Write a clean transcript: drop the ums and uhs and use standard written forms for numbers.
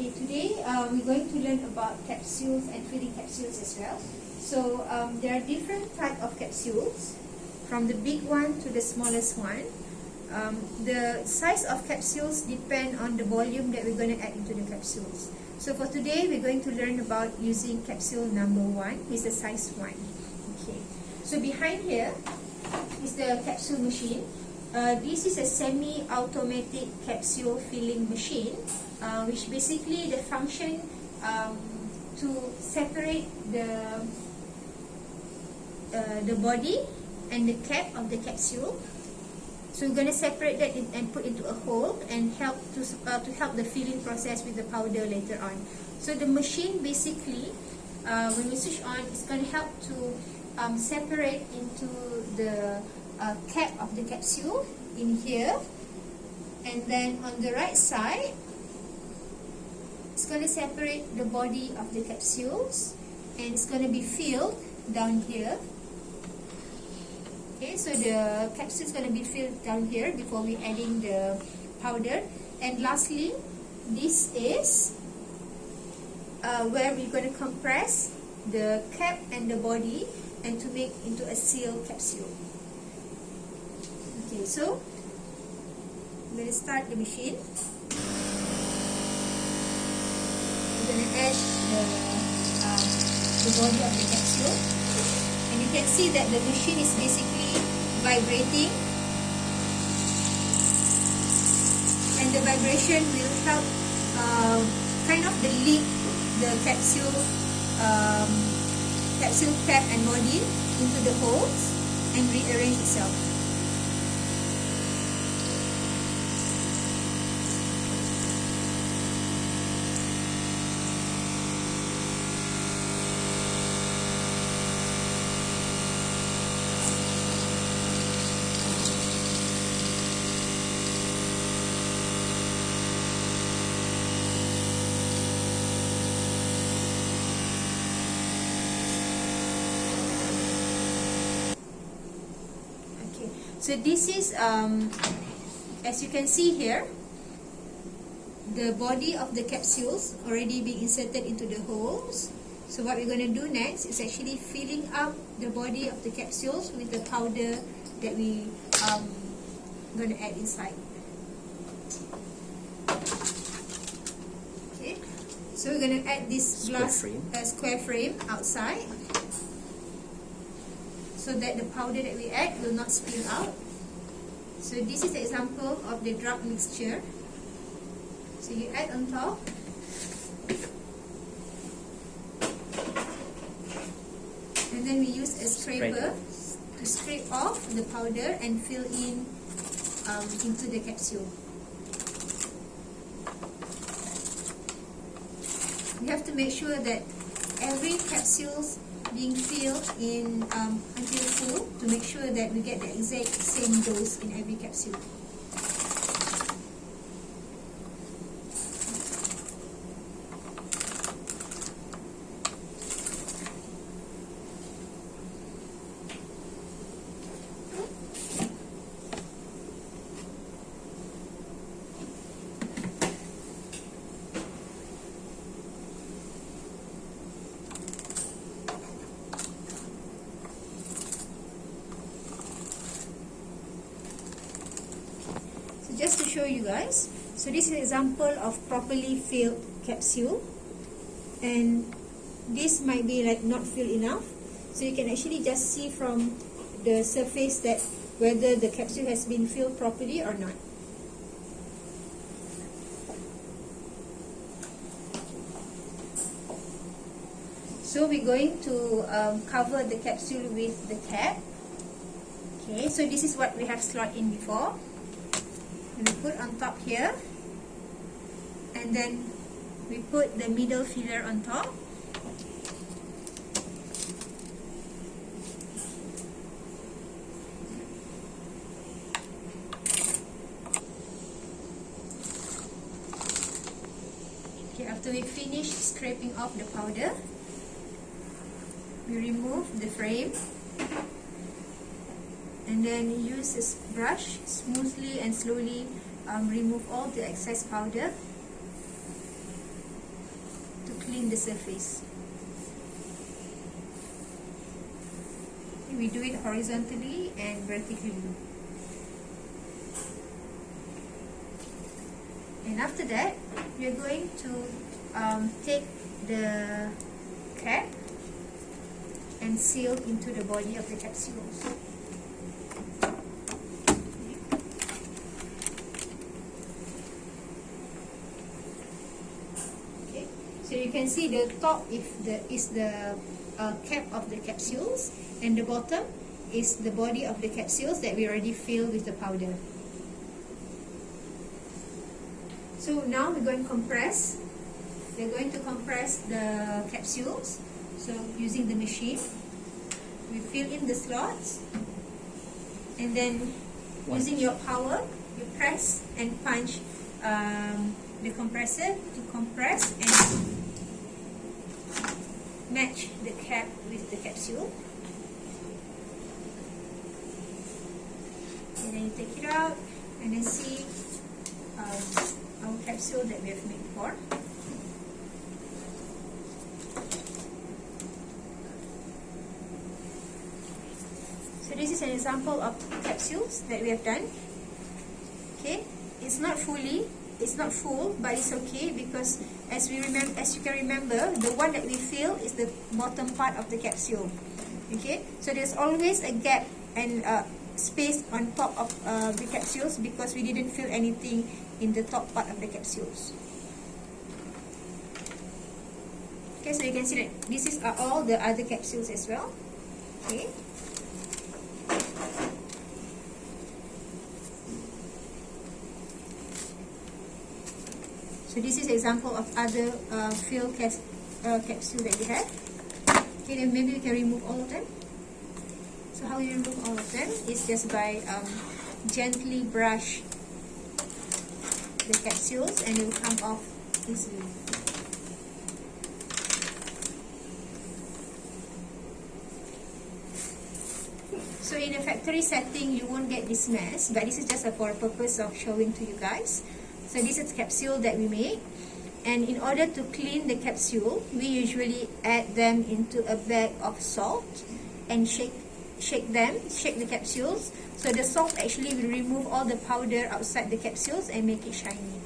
Okay, today we're going to learn about capsules and feeding capsules as well. So there are different types of capsules, from the big one to the smallest one. The size of capsules depend on the volume that we're going to add into the capsules. So for today, we're going to learn about using capsule number 1, is the size 1. Okay. So behind here is the capsule machine. This is a semi-automatic capsule filling machine, which basically the function to separate the body and the cap of the capsule. So we're going to separate that and put into a hole and help to help the filling process with the powder later on. So the machine basically, when we switch on, it's going to help to separate into the cap of the capsule in here, and then on the right side it's going to separate the body of the capsules, and it's going to be filled down here. Okay, so the capsule is going to be filled down here before we adding the powder. And lastly, this is where we're going to compress the cap and the body and to make into a sealed capsule. Okay, so I'm going to start the machine. We're going to add the body of the capsule, and you can see that the machine is basically vibrating, and the vibration will help kind of link the capsule cap and body into the holes and rearrange itself. So this is, as you can see here, the body of the capsules already being inserted into the holes. So what we're going to do next is actually filling up the body of the capsules with the powder that we going to add inside. Okay, so we're going to add this glass square frame outside, so that the powder that we add will not spill out. So this is the example of the drug mixture. So you add on top, and then we use a scraper to scrape off the powder and fill in into the capsule. You have to make sure that every capsule being filled in until full, to make sure that we get the exact same dose in every capsule. Just to show you guys, so this is an example of properly filled capsule, and this might be like not filled enough, so you can actually just see from the surface that whether the capsule has been filled properly or not. So we're going to cover the capsule with the cap. Okay, so this is what we have slot in before. We put on top here, and then we put the middle filler on top. Okay, after we finish scraping off the powder, we remove the frame, and then use this brush smoothly and slowly remove all the excess powder. the surface. We do it horizontally and vertically. And after that, we are going to take the cap and seal into the body of the capsules. Okay, so you can see the top is the cap of the capsules, and the bottom is the body of the capsules that we already filled with the powder. So now we're going to compress. We're going to compress the capsules. So using the machine, we fill in the slots, and then using your power, you press and punch the compressor to compress and match the cap with the capsule. And then you take it out and then see our capsule that we have made for. So this is an example of capsules that we have done. Okay, it's not full, but it's okay because as you can remember, the one that we fill is the bottom part of the capsule. Okay, so there's always a gap and space on top of the capsules because we didn't fill anything in the top part of the capsules. Okay, so you can see that this is all the other capsules as well. Okay. So this is an example of other filled capsule that we have. Okay, then maybe we can remove all of them. So how you remove all of them is just by gently brush the capsules and it will come off easily. So in a factory setting, you won't get this mess, but this is just for a purpose of showing to you guys. So this is the capsule that we made, and in order to clean the capsule, we usually add them into a bag of salt and shake the capsules. So the salt actually will remove all the powder outside the capsules and make it shiny.